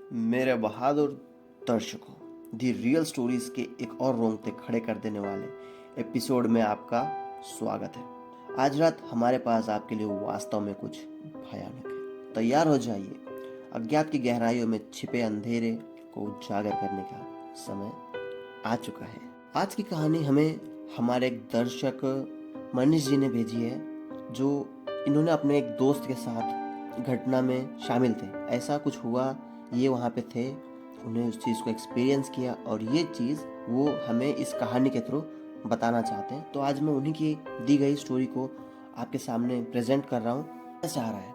मेरे बहादुर दर्शकों, दी real stories के एक और रोंगटे खड़े कर देने वाले एपिसोड में आपका स्वागत है। आज रात हमारे पास आपके लिए वास्तव में कुछ भयानक है। तैयार हो जाइए, अज्ञात की गहराइयों में छिपे अंधेरे को उजागर करने का समय आ चुका है। आज की कहानी हमें हमारे एक दर्शक मनीष जी ने भेजी है, जो इन्होंने अपने एक दोस्त के साथ घटना में शामिल थे। ऐसा कुछ हुआ, ये वहाँ पे थे, उन्हें उस चीज़ को एक्सपीरियंस किया और ये चीज़ वो हमें इस कहानी के थ्रू बताना चाहते हैं। तो आज मैं उन्हीं की दी गई स्टोरी को आपके सामने प्रेजेंट कर रहा हूँ। चाह रहा है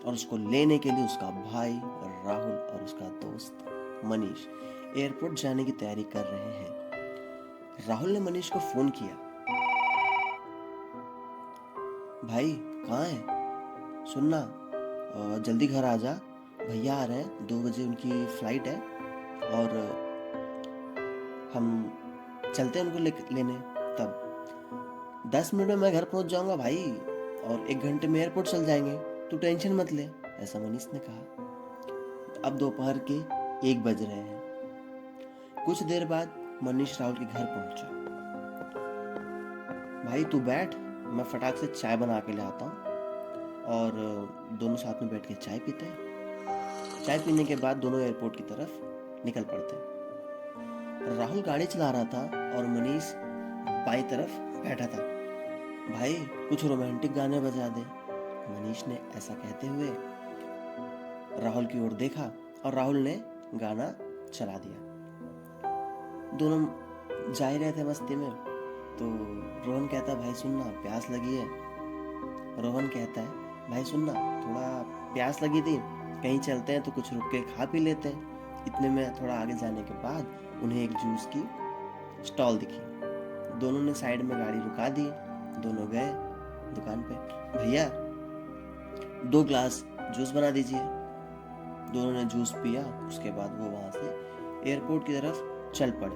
और उसको लेने के लिए उसका भाई राहुल और उसका दोस्त मनीष एयरपोर्ट जाने की तैयारी कर रहे हैं। राहुल ने मनीष को फ़ोन किया। भाई कहाँ है, सुनना, जल्दी घर आ जा, भैया आ रहे हैं, 2 बजे उनकी फ़्लाइट है और हम चलते हैं उनको लेने। तब 10 मिनट में मैं घर पहुंच जाऊंगा भाई, और 1 घंटे में एयरपोर्ट चल जाएंगे, तू टेंशन मत ले, ऐसा मनीष ने कहा। अब दोपहर के 1 बज रहे हैं। कुछ देर बाद मनीष राहुल के घर पहुंचा। भाई तू बैठ, मैं फटाक से चाय बना के ले आता हूँ और दोनों साथ में बैठ के चाय पीते हैं। चाय पीने के बाद दोनों एयरपोर्ट की तरफ निकल पड़ते हैं। राहुल गाड़ी चला रहा था और मनीष बाई तरफ बैठा था। भाई कुछ रोमांटिक गाने बजा दे, मनीष ने ऐसा कहते हुए राहुल की ओर देखा और राहुल ने गाना चला दिया। दोनों जा ही रहे थे मस्ती में, तो रोहन कहता, भाई सुनना, प्यास लगी है। रोहन कहता है, भाई सुनना, थोड़ा प्यास लगी थी, कहीं चलते हैं तो कुछ रुक के खा पी लेते हैं। इतने में थोड़ा आगे जाने के बाद उन्हें एक जूस की स्टॉल दिखी। दोनों ने साइड में गाड़ी रुका दी, दोनों गए दुकान पे। भैया 2 ग्लास जूस बना दीजिए। दोनों ने जूस पिया। उसके बाद वो वहाँ से एयरपोर्ट की तरफ चल पड़े।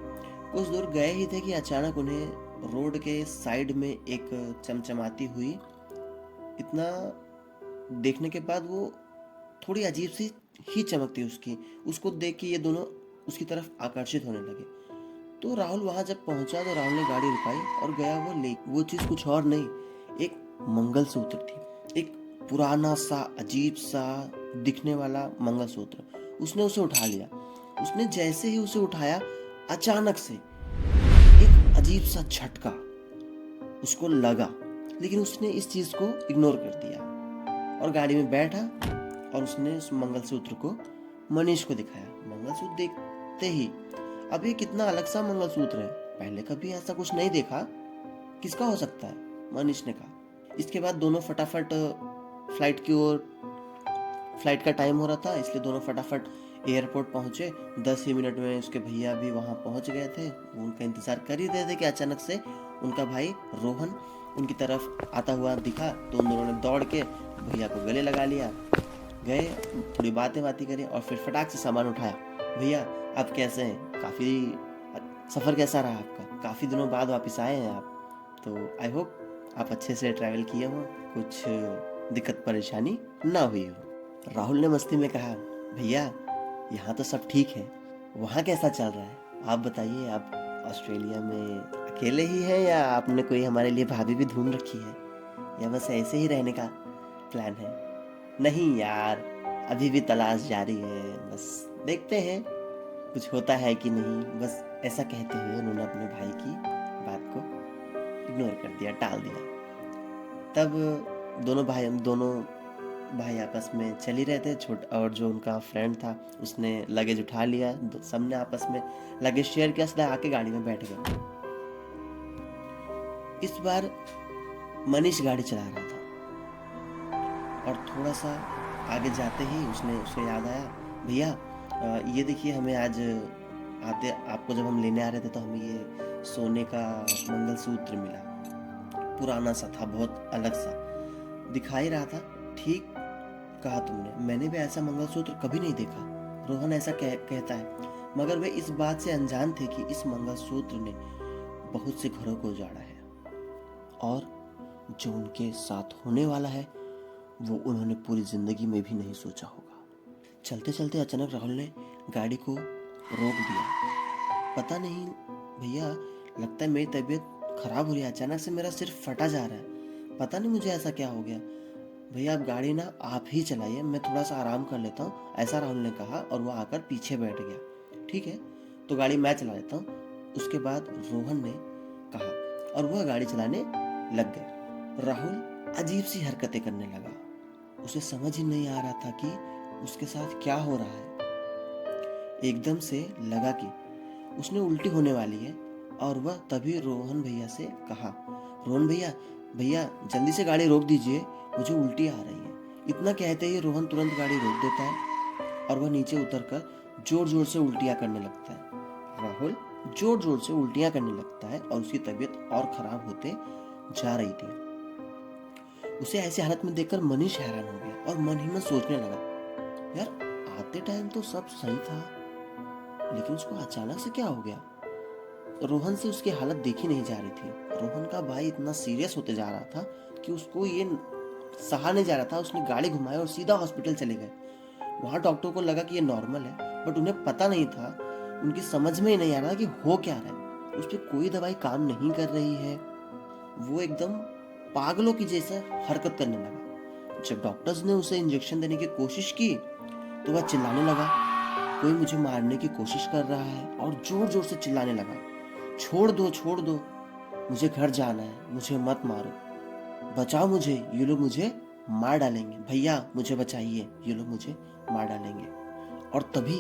कुछ दूर गए ही थे कि अचानक उन्हें रोड के साइड में एक चमचमाती हुई, इतना देखने के बाद वो थोड़ी अजीब सी ही चमकती उसको देख के ये दोनों उसकी तरफ आकर्षित होने लगे। तो राहुल वहां जब पहुंचा तो राहुल ने गाड़ी रुकाई और गया वो चीज कुछ और नहीं, एक मंगलसूत्र थी। एक पुराना सा अजीब सा दिखने वाला मंगलसूत्र। उसने उसे उठा लिया। उसने जैसे ही उसे उठाया, अचानक से एक अजीब सा झटका उसको लगा, लेकिन उसने इस चीज को इग्नोर कर दिया और गाड़ी में बैठा और उसने उस मंगलसूत्र को मनीष को दिखाया। मंगलसूत्र देखते ही, अब ये कितना अलग सा मंगलसूत्र है, पहले कभी ऐसा कुछ नहीं देखा, किसका हो सकता है, मनीष ने कहा। इसके बाद दोनों फटाफट फ्लाइट की ओर, फ्लाइट का टाइम हो रहा था इसलिए दोनों फटाफट एयरपोर्ट पहुंचे। 10 ही मिनट में उसके भैया भी वहां पहुंच गए थे। वो उनका इंतजार कर ही रहे थे कि अचानक से उनका भाई रोहन उनकी तरफ आता हुआ दिखा। तो उन दोनों ने दौड़ के भैया को गले लगा लिया, गए, थोड़ी बातें करी और फिर फटाक से सामान उठाया। भैया आप कैसे हैं, काफ़ी सफ़र कैसा रहा आपका, काफ़ी दिनों बाद वापस आए हैं आप, तो आई होप आप अच्छे से ट्रैवल किए हो, कुछ दिक्कत परेशानी ना हुई हो। राहुल ने मस्ती में कहा, भैया यहाँ तो सब ठीक है, वहाँ कैसा चल रहा है, आप बताइए, आप ऑस्ट्रेलिया में अकेले ही हैं या आपने कोई हमारे लिए भाभी भी ढूंढ रखी है, या बस ऐसे ही रहने का प्लान है। नहीं यार, अभी भी तलाश जारी है, बस देखते हैं कुछ होता है कि नहीं, बस ऐसा कहते हुए उन्होंने अपने भाई की बात को इग्नोर कर दिया, टाल दिया। तब दोनों भाई आपस में चल ही रहे थे। और जो उनका फ्रेंड था उसने लगेज उठा लिया, सबने आपस में लगेज शेयर किया, सीधा आके गाड़ी में बैठ गए। इस बार मनीष गाड़ी चला रहा था और थोड़ा सा आगे जाते ही उसे याद आया, भैया ये देखिए, हमें आज आते आपको जब हम लेने आ रहे थे तो हमें ये सोने का मंगलसूत्र मिला, पुराना सा था, बहुत अलग सा दिखाई रहा था। ठीक कहा तुमने, मैंने भी ऐसा मंगलसूत्र कभी नहीं देखा, रोहन ऐसा कहता है, मगर वे इस बात से अनजान थे कि इस मंगलसूत्र ने बहुत से घरों को उजाड़ा है और जो उनके साथ होने वाला है वो उन्होंने पूरी जिंदगी में भी नहीं सोचा होगा। चलते चलते अचानक राहुल ने गाड़ी को रोक दिया। पता नहीं भैया, लगता है मेरी तबीयत खराब हो रही है, अचानक से मेरा सिर फटा जा रहा है, पता नहीं मुझे ऐसा क्या हो गया। भैया आप गाड़ी ना आप ही चलाइए, मैं थोड़ा सा आराम कर लेता हूँ, ऐसा राहुल ने कहा और वो आकर पीछे बैठ गया। ठीक है, तो गाड़ी मैं चला लेता हूँ, उसके बाद रोहन ने कहा और वह गाड़ी चलाने लग गए। राहुल अजीब सी हरकतें करने लगा, उसे समझ ही नहीं आ रहा था कि उसके साथ क्या हो रहा है। एकदम से लगा कि उसने उल्टी होने वाली है और वह तभी रोहन भैया से कहा, रोहन भैया, भैया जल्दी से गाड़ी रोक दीजिए, मुझे उल्टी आ रही है। इतना कहते ही रोहन तुरंत गाड़ी रोक देता है और वह नीचे उतरकर जोर जोर से उल्टियाँ करने लगता है। राहुल जोर जोर से उल्टियाँ करने लगता है और उसकी तबीयत और खराब होते जा रही थी। उसे ऐसी हालत में देखकर मनीष हैरान हो गया और मन ही में सोचने लगा, यार आते टाइम तो सब सही था, लेकिन उसको अचानक से क्या हो गया। रोहन से उसकी हालत देखी नहीं जा रही थी। रोहन का भाई इतना सीरियस होते जा रहा था कि उसको ये सहा नहीं जा रहा था। उसने गाड़ी घुमाई और सीधा हॉस्पिटल चले गए। वहाँ डॉक्टर को लगा कि ये नॉर्मल है, बट उन्हें पता नहीं था, उनकी समझ में ही नहीं आ रहा कि हो क्या रहा है। उस पर कोई दवाई काम नहीं कर रही है, वो एकदम पागलों की जैसा हरकत करने लगा। जब डॉक्टर्स ने उसे इंजेक्शन देने की कोशिश की तो वह चिल्लाने लगा, कोई मुझे मारने की कोशिश कर रहा है, और जोर जोर से चिल्लाने लगा, छोड़ दो, मुझे घर जाना है, मुझे मत मारो, बचाओ मुझे, ये लोग मुझे मार डालेंगे, भैया मुझे बचाइए, ये लोग मुझे मार डालेंगे। और तभी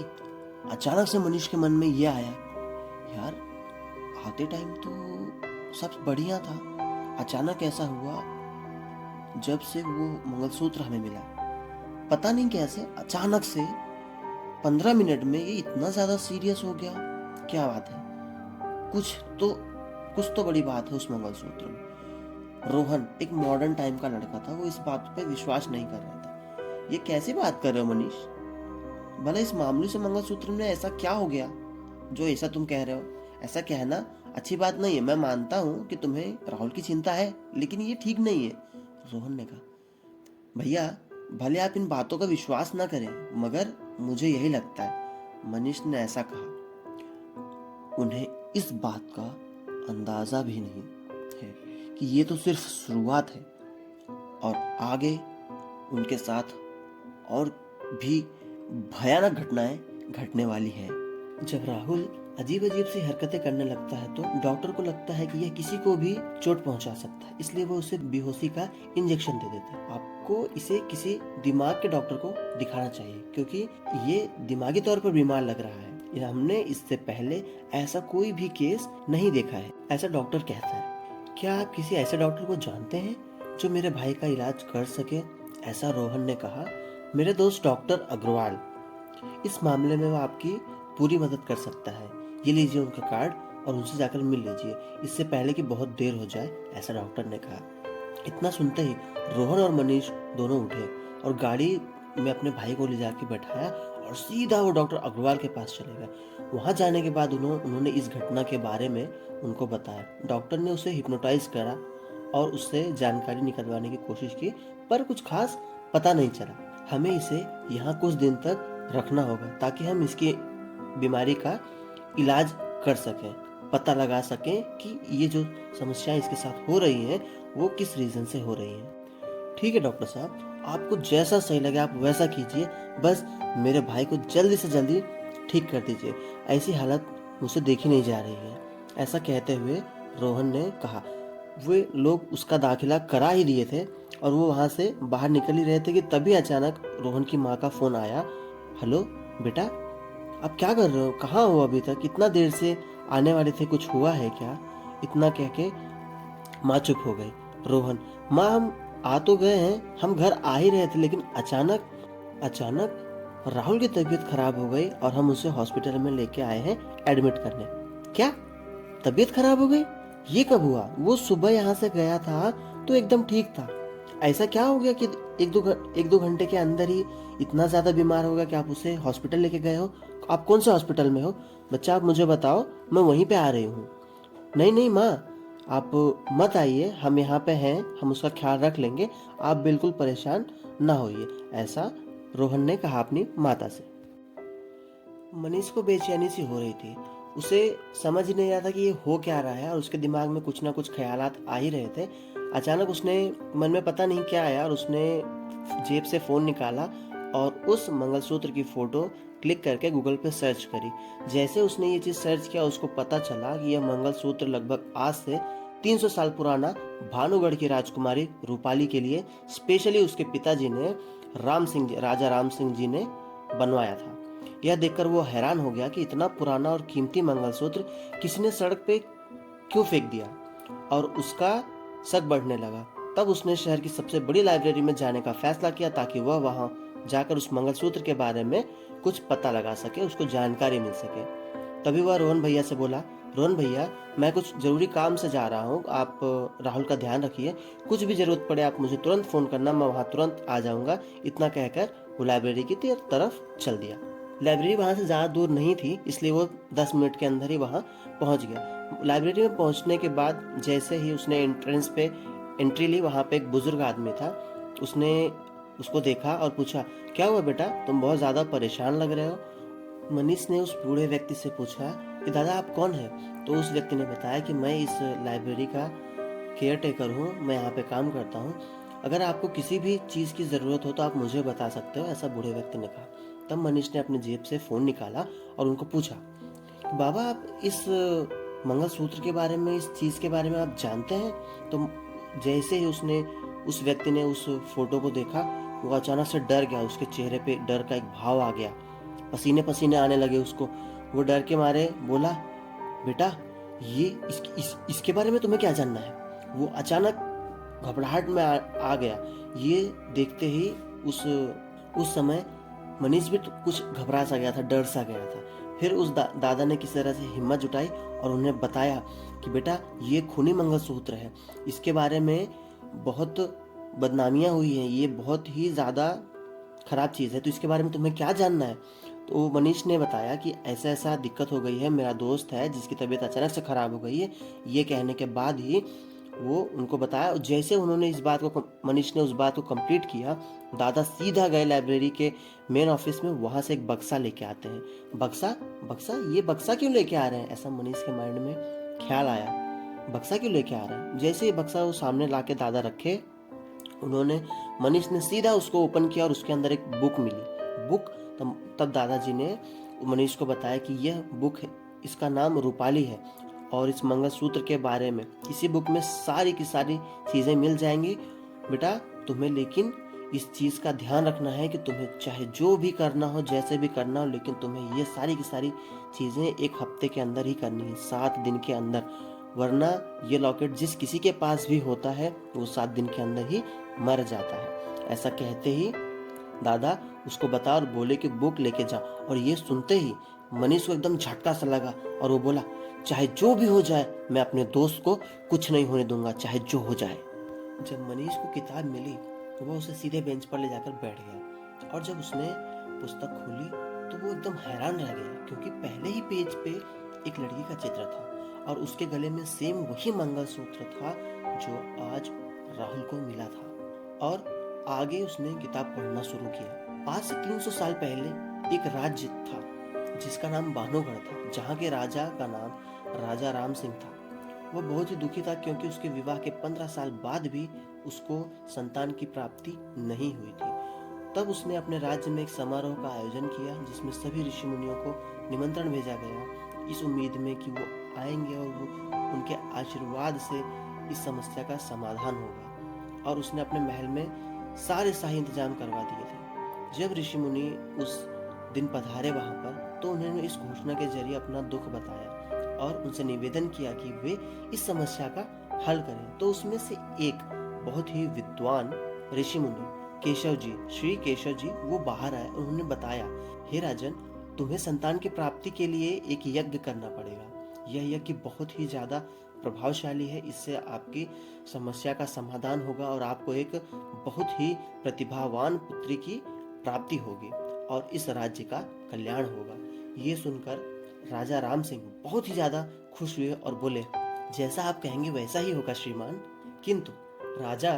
अचानक से मनीष के मन में यह आया, यार आते टाइम तो सब बढ़िया था, अचानक ऐसा हुआ जब से वो मंगलसूत्र हमें मिला। पता नहीं कैसे अचानक से 15 मिनट में ये इतना ज्यादा सीरियस हो गया, क्या बात है। कुछ तो बड़ी बात है उस मंगलसूत्र में। रोहन एक मॉडर्न टाइम का लड़का था, वो इस बात पे विश्वास नहीं कर रहा था। ये कैसी बात कर रहे हो मनीष, भला इस मामूली से मंगलसूत्र में ऐसा क्या हो गया जो ऐसा तुम कह रहे हो। ऐसा कहना अच्छी बात नहीं है, मैं मानता हूँ कि तुम्हें राहुल की चिंता है, लेकिन ये ठीक नहीं है। रोहन ने कहा, भैया भले आप इन बातों का विश्वास ना करें, मगर मुझे यही लगता है। मनीष ने ऐसा कहा। उन्हें इस बात का अंदाजा भी नहीं है कि ये तो सिर्फ शुरुआत है और आगे उनके साथ और भी भयानक घटनाएं घटने वाली हैं। जब राहुल अजीब अजीब सी हरकतें करने लगता है तो डॉक्टर को लगता है कि यह किसी को भी चोट पहुंचा सकता है, इसलिए वो उसे बेहोशी का इंजेक्शन दे देते हैं। आपको इसे किसी दिमाग के डॉक्टर को दिखाना चाहिए, क्योंकि ये दिमागी तौर पर बीमार लग रहा है। हमने इससे पहले ऐसा कोई भी केस नहीं देखा है, ऐसा डॉक्टर कहता है। क्या आप किसी ऐसे डॉक्टर को जानते हैं जो मेरे भाई का इलाज कर सके, ऐसा रोहन ने कहा। मेरे दोस्त डॉक्टर अग्रवाल, इस मामले में वो आपकी पूरी मदद कर सकता है। ये लीजिए उनका कार्ड और उनसे जाकर मिल लीजिए, इससे पहले कि बहुत देर हो जाए, ऐसा डॉक्टर ने कहा। इतना सुनते ही रोहन और मनीष दोनों उठे और गाड़ी में अपने भाई को ले जाके बैठाया और सीधा वो डॉक्टर अग्रवाल के पास चले गए। वहां जाने के बाद उन्होंने इस घटना के बारे में उनको बताया। डॉक्टर ने उसे हिप्नोटाइज करा और उससे जानकारी निकलवाने की कोशिश की, पर कुछ खास पता नहीं चला। हमें इसे यहाँ कुछ दिन तक रखना होगा ताकि हम इसकी बीमारी का इलाज कर सकें, पता लगा सकें कि ये जो समस्याएं इसके साथ हो रही हैं वो किस रीजन से हो रही हैं। ठीक है डॉक्टर साहब, आपको जैसा सही लगे आप वैसा कीजिए, बस मेरे भाई को जल्दी से जल्दी ठीक कर दीजिए, ऐसी हालत मुझसे देखी नहीं जा रही है, ऐसा कहते हुए रोहन ने कहा। वे लोग उसका दाखिला करा ही दिए थे और वो वहाँ से बाहर निकल ही रहे थे कि तभी अचानक रोहन की माँ का फ़ोन आया। हेलो बेटा, आप क्या कर रहे हो, कहाँ हो अभी तक, इतना देर से आने वाले थे, कुछ हुआ है क्या। इतना कह के माँ चुप हो गई। रोहन, माँ हम आ तो गए हैं, हम घर आ ही रहे थे, लेकिन अचानक राहुल की तबीयत खराब हो गई और हम उसे हॉस्पिटल में लेके आए हैं एडमिट करने। क्या तबीयत खराब हो गई, ये कब हुआ। वो सुबह यहाँ से गया था तो एकदम ठीक था, ऐसा क्या हो गया कि एक दो घंटे के अंदर ही इतना ज्यादा बीमार हो गया कि आप उसे हॉस्पिटल लेके गए हो। आप कौन से हॉस्पिटल में हो बच्चा, आप मुझे बताओ, मैं वहीं पे आ रही हूँ। नहीं माँ, आप मत आइए, हम यहाँ पे हैं, हम उसका ख्याल रख लेंगे, आप बिल्कुल परेशान ना होइए, ऐसा रोहन ने कहा अपनी माता से। मनीष को बेचैनी सी हो रही थी। उसे समझ ही नहीं रहा था कि ये हो क्या रहा है, और उसके दिमाग में कुछ ना कुछ ख्यालात आ ही रहे थे। अचानक उसने मन में पता नहीं क्या आया और उसने जेब से फ़ोन निकाला और उस मंगलसूत्र की फ़ोटो क्लिक करके गूगल पे सर्च करी। जैसे उसने ये चीज़ सर्च किया, उसको पता चला कि यह मंगलसूत्र लगभग आज से 300 साल पुराना भानुगढ़ की राजकुमारी रूपाली के लिए स्पेशली उसके पिताजी ने राजा राम सिंह जी ने बनवाया था। यह देखकर वो हैरान हो गया कि इतना पुराना और कीमती मंगलसूत्र किसी ने सड़क पे क्यों फेंक दिया, और उसका शक बढ़ने लगा। तब उसने शहर की सबसे बड़ी लाइब्रेरी में जाने का फैसला किया ताकि वह वहां जाकर उस मंगलसूत्र के बारे में कुछ पता लगा सके, उसको जानकारी मिल सके। तभी वह रोहन भैया से बोला, रोहन भैया, मैं कुछ जरूरी काम से जा रहा हूँ, आप राहुल का ध्यान रखिए, कुछ भी जरूरत पड़े आप मुझे तुरंत फ़ोन करना, मैं वहाँ तुरंत आ जाऊँगा। इतना कहकर वो लाइब्रेरी की तरफ चल दिया। लाइब्रेरी वहाँ से ज़्यादा दूर नहीं थी, इसलिए वो 10 मिनट के अंदर ही वहाँ पहुँच गया। लाइब्रेरी में पहुँचने के बाद जैसे ही उसने एंट्रेंस पे एंट्री ली, वहाँ पे एक बुजुर्ग आदमी था। उसने उसको देखा और पूछा, क्या हुआ बेटा, तुम बहुत ज़्यादा परेशान लग रहे हो। मनीष ने उस बूढ़े व्यक्ति से पूछा कि दादा आप कौन हैं। तो उस व्यक्ति ने बताया कि मैं इस लाइब्रेरी का केयर टेकर हूँ, मैं यहाँ पे काम करता हूँ, अगर आपको किसी भी चीज़ की ज़रूरत हो तो आप मुझे बता सकते हो, ऐसा बूढ़े व्यक्ति ने कहा। तब मनीष ने अपनी जेब से फ़ोन निकाला और उनको पूछा, बाबा आप इस मंगलसूत्र के बारे में, इस चीज़ के बारे में आप जानते हैं। तो जैसे ही उस व्यक्ति ने उस फोटो को देखा, वो अचानक से डर गया, उसके चेहरे पे डर का एक भाव आ गया, पसीने पसीने आने लगे उसको। वो डर के मारे बोला, बेटा ये इसके बारे में तुम्हें क्या जानना है। वो अचानक घबराहट में आ गया। ये देखते ही उस समय मनीष भी तो कुछ घबरा सा गया था, डर सा गया था। फिर उस दादा ने किसी तरह से हिम्मत जुटाई और उन्हें बताया कि बेटा ये खूनी मंगलसूत्र है, इसके बारे में बहुत बदनामियां हुई हैं, ये बहुत ही ज़्यादा खराब चीज़ है, तो इसके बारे में तुम्हें क्या जानना है। तो मनीष ने बताया कि ऐसा ऐसा दिक्कत हो गई है, मेरा दोस्त है जिसकी तबीयत अचानक से ख़राब हो गई है। ये कहने के बाद ही वो उनको बताया। जैसे उन्होंने इस बात को मनीष ने उस बात को कंप्लीट किया, दादा सीधा गए लाइब्रेरी के मेन ऑफिस में, वहाँ से एक बक्सा लेके आते हैं। बक्सा बक्सा ये बक्सा क्यों लेके आ रहे हैं, ऐसा मनीष के माइंड में ख्याल आया। बक्सा क्यों लेके आ रहे हैं। जैसे ये बक्सा वो सामने ला के दादा रखे, उन्होंने मनीष ने सीधा उसको ओपन किया और उसके अंदर एक बुक मिली। बुक तब दादाजी ने मनीष को बताया कि यह बुक है, इसका नाम रूपाली है, और इस मंगलसूत्र के बारे में इसी बुक में सारी की सारी चीज़ें मिल जाएंगी। बेटा तुम्हें लेकिन इस चीज़ का ध्यान रखना है कि तुम्हें चाहे जो भी करना हो, जैसे भी करना हो, लेकिन तुम्हें ये सारी की सारी चीज़ें 1 हफ्ते के अंदर ही करनी है, 7 दिन के अंदर, वरना ये लॉकेट जिस किसी के पास भी होता है वो 7 दिन के अंदर ही मर जाता है। ऐसा कहते ही दादा उसको बता और बोले कि बुक लेके जा। और ये सुनते ही मनीष को एकदम झटका सा लगा और वो बोला, चाहे जो भी हो जाए मैं अपने दोस्त को कुछ नहीं होने दूंगा, चाहे जो हो जाए। जब मनीष को किताब मिली तो वो उसे सीधे बेंच पर ले जाकर बैठ गया, और जब उसने पुस्तक खोली तो वो एकदम हैरान रह गया, क्योंकि पहले ही पेज पे एक लड़की का चित्र था और उसके गले में सेम वही मंगलसूत्र था जो आज राहुल को मिला था। और आगे उसने किताब पढ़ना शुरू किया। आज से 300 साल पहले एक राज्य था जिसका नाम भानुगढ़ था, जहाँ के राजा का नाम राजा राम सिंह था। वह बहुत ही दुखी था क्योंकि उसके विवाह के 15 साल बाद भी उसको संतान की प्राप्ति नहीं हुई थी। तब उसने अपने राज्य में एक समारोह का आयोजन किया जिसमें सभी ऋषि मुनियों को निमंत्रण भेजा गया, इस उम्मीद में कि वो आएंगे और वो उनके आशीर्वाद से इस समस्या का समाधान होगा। और उसने अपने महल में सारे शाही इंतजाम करवा दिए थे। जब ऋषि मुनि उस दिन पधारे वहां पर, तो उन्होंने इस घोषणा के जरिए अपना दुख बताया और उनसे निवेदन किया कि वे इस समस्या का हल करें। तो उसमें से एक बहुत ही विद्वान ऋषि मुनि केशव जी, श्री केशव जी, वो बाहर आए। उन्होंने बताया, हे राजन, तुम्हें संतान की प्राप्ति के लिए एक यज्ञ करना पड़ेगा। यह यज्ञ बहुत ही ज्यादा प्रभावशाली है, इससे आपकी समस्या का समाधान होगा और आपको एक बहुत ही प्रतिभावान पुत्री की प्राप्ति होगी और इस राज्य का कल्याण होगा। ये सुनकर राजा राम सिंह बहुत ही ज्यादा खुश हुए और बोले, जैसा आप कहेंगे वैसा ही होगा श्रीमान। किंतु राजा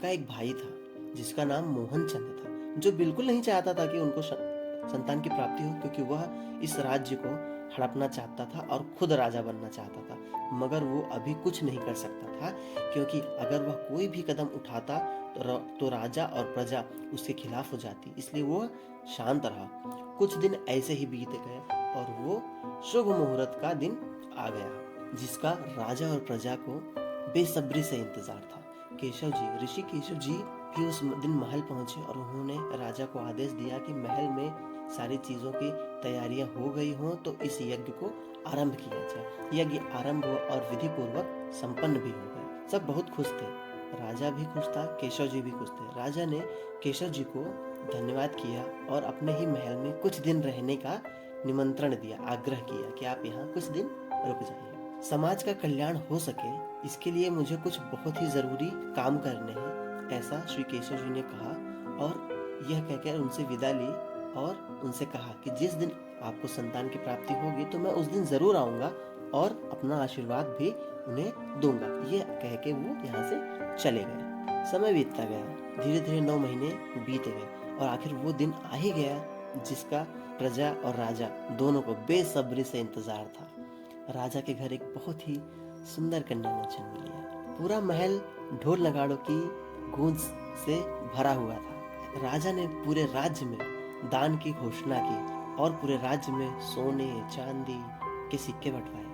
का एक भाई था जिसका नाम मोहन चंद था। जो बिल्कुल नहीं चाहता था कि उनको संतान की प्राप्ति हो, क्योंकि वह इस राज्य को हड़पना चाहता था और खुद राजा बनना चाहता था। मगर वो अभी कुछ नहीं कर सकता था, क्योंकि अगर वह कोई भी कदम उठाता तो राजा और प्रजा उसके खिलाफ हो जाती। इसलिए वो शांत रहा। कुछ दिन ऐसे ही बीत गए और वो शुभ मुहूर्त का दिन आ गया, जिसका राजा और प्रजा को बेसब्री से इंतजार था। केशव जी, ऋषि केशव जी भी उस दिन महल पहुंचे और उन्होंने राजा को आदेश दिया कि महल में सारी चीजों की तैयारियां हो गई हों तो इस यज्ञ को आरंभ किया जाए। यज्ञ आरंभ हुआ और विधि पूर्वक संपन्न भी हो गया। सब बहुत खुश थे। राजा भी खुश था, केशव जी भी खुश थे। राजा ने केशव जी को धन्यवाद किया और अपने ही महल में कुछ दिन रहने का निमंत्रण दिया, आग्रह किया कि आप यहाँ कुछ दिन रुक जाइए। समाज का कल्याण हो सके, इसके लिए मुझे कुछ बहुत ही जरूरी काम करने हैं, ऐसा श्री केशव जी ने कहा। और यह कहकर उनसे विदा ली और उनसे कहा कि जिस दिन आपको संतान की प्राप्ति होगी तो मैं उस दिन जरूर आऊंगा और अपना आशीर्वाद भी उन्हें दूंगा। ये कह के वो यहाँ से चले गए। समय बीतता गया, धीरे धीरे 9 महीने बीत गए और आखिर वो दिन आ ही गया जिसका प्रजा और राजा दोनों को बेसब्री से इंतजार था। राजा के घर एक बहुत ही सुंदर कन्या ने जन्म लिया। पूरा महल ढोल नगाड़ों की गूंज से भरा हुआ था। राजा ने पूरे राज्य में दान की घोषणा की और पूरे राज्य में सोने चांदी के सिक्के बंटवाए।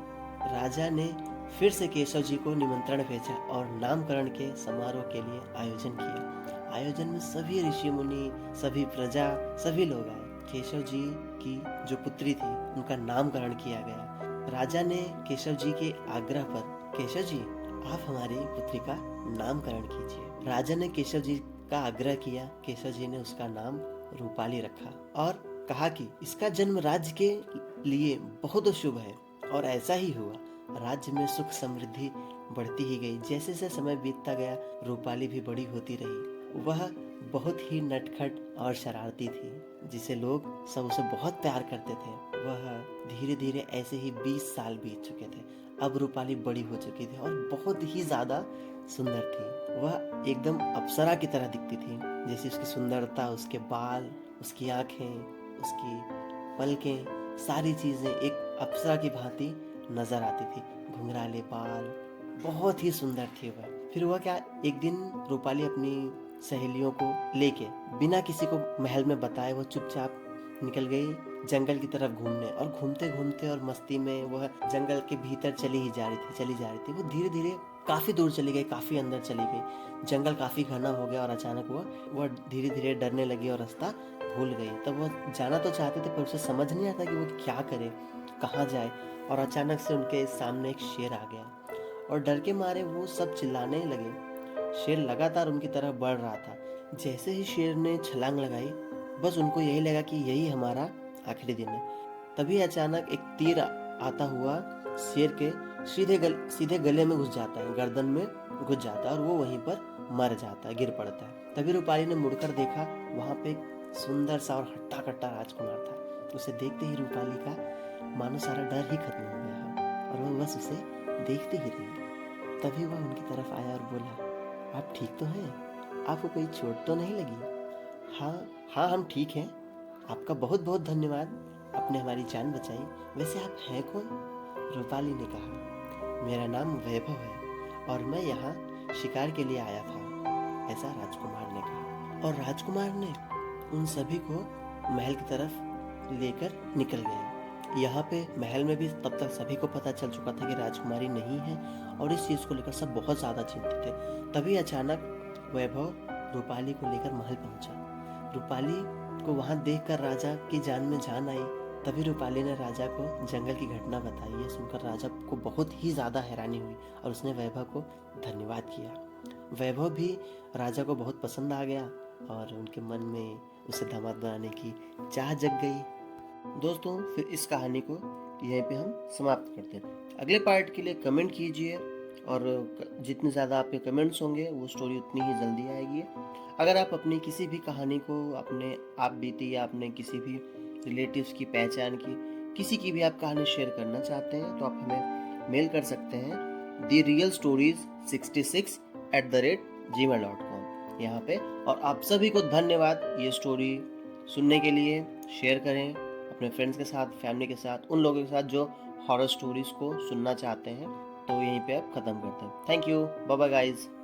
राजा ने फिर से केशव जी को निमंत्रण भेजा और नामकरण के समारोह के लिए आयोजन किया। आयोजन में सभी ऋषि मुनि, सभी प्रजा, सभी लोग आए। केशव जी की जो पुत्री थी उनका नामकरण किया गया। राजा ने केशव जी के आग्रह पर, केशव जी आप हमारी पुत्री का नामकरण कीजिए। राजा ने केशव जी का आग्रह किया। केशव जी ने उसका नाम रूपाली रखा और कहा कि इसका जन्म राज्य के लिए बहुत शुभ है। और ऐसा ही हुआ। राज्य में सुख समृद्धि बढ़ती ही गई। जैसे जैसे समय बीतता गया रूपाली भी बड़ी होती रही। वह बहुत ही नटखट और शरारती थी, जिसे लोग सब उसे बहुत प्यार करते थे। वह धीरे धीरे ऐसे ही 20 साल बीत चुके थे। अब रूपाली बड़ी हो चुकी थी और बहुत ही ज्यादा सुंदर थी। वह एकदम अप्सरा की तरह दिखती थी। जैसे उसकी सुंदरता, उसके बाल, उसकी आंखें, उसकी पलकें, सारी चीजें एक अप्सरा की भांति नजर आती थी। घुंघराले बाल, बहुत ही सुंदर थी वह। फिर हुआ क्या, एक दिन रूपाली अपनी सहेलियों को लेके बिना किसी को महल में बताए वो चुपचाप निकल गई जंगल की तरफ घूमने। और घूमते घूमते और मस्ती में वह जंगल के भीतर चली जा रही थी। वो धीरे धीरे काफी दूर चली गई, काफी अंदर चली गई। जंगल काफी घना हो गया और अचानक वह धीरे धीरे डरने लगी और रास्ता भूल गई। तब वह जाना तो चाहते थे पर उसे समझ नहीं आता कि वो क्या करे, कहाँ जाए। और अचानक से उनके सामने एक शेर आ गया और डर के मारे वो सब चिल्लाने लगे। शेर लगातार उनकी तरफ बढ़ रहा था। जैसे ही शेर ने छलांग लगाई, बस उनको यही लगा कि यही हमारा आखिरी दिन है। तभी अचानक एक तीर आता हुआ शेर के सीधे गले में घुस जाता है, गर्दन में घुस जाता है और वो वहीं पर मर जाता है, गिर पड़ता है। तभी रूपाली ने मुड़कर देखा, वहां पे एक सुंदर सा और हट्टा कट्टा राजकुमार था। उसे देखते ही रूपाली का मानो सारा डर ही खत्म हो गया और वह बस उसे देखती ही रही। तभी वह उनकी तरफ आया और बोला, आप ठीक तो हैं? आपको कोई चोट तो नहीं लगी? हाँ हम ठीक हैं। आपका बहुत बहुत धन्यवाद, आपने हमारी जान बचाई। वैसे आप हैं कौन? रूपाली ने कहा, मेरा नाम वैभव है और मैं यहाँ शिकार के लिए आया था, ऐसा राजकुमार ने कहा। और राजकुमार ने उन सभी को महल की तरफ लेकर निकल गए। यहाँ पे महल में भी तब तक सभी को पता चल चुका था कि राजकुमारी नहीं है और इस चीज को लेकर सब बहुत ज्यादा चिंतित थे। तभी अचानक वैभव रूपाली को लेकर महल पहुंचा। रूपाली को वहां देखकर राजा की जान में जान आई। तभी रूपाली ने राजा को जंगल की घटना बताई। यह सुनकर राजा को बहुत ही ज्यादा हैरानी हुई और उसने वैभव को धन्यवाद किया। वैभव भी राजा को बहुत पसंद आ गया और उनके मन में उसे दामाद बनाने की चाह जग गई। दोस्तों, फिर इस कहानी को यहीं पे हम समाप्त करते हैं। अगले पार्ट के लिए कमेंट कीजिए और जितने ज़्यादा आपके कमेंट्स होंगे वो स्टोरी उतनी ही जल्दी आएगी। अगर आप अपनी किसी भी कहानी को अपने आप बीती या अपने किसी भी रिलेटिव्स की, पहचान की, किसी की भी आप कहानी शेयर करना चाहते हैं तो आप हमें मेल कर सकते हैं therealstories66@gmail.com। यहाँ पे। और आप सभी को धन्यवाद ये स्टोरी सुनने के लिए। शेयर करें अपने फ्रेंड्स के साथ, फैमिली के साथ, उन लोगों के साथ जो हॉरर स्टोरीज़ को सुनना चाहते हैं। तो यहीं पे अब ख़त्म करते हैं। Thank you, bye bye guys.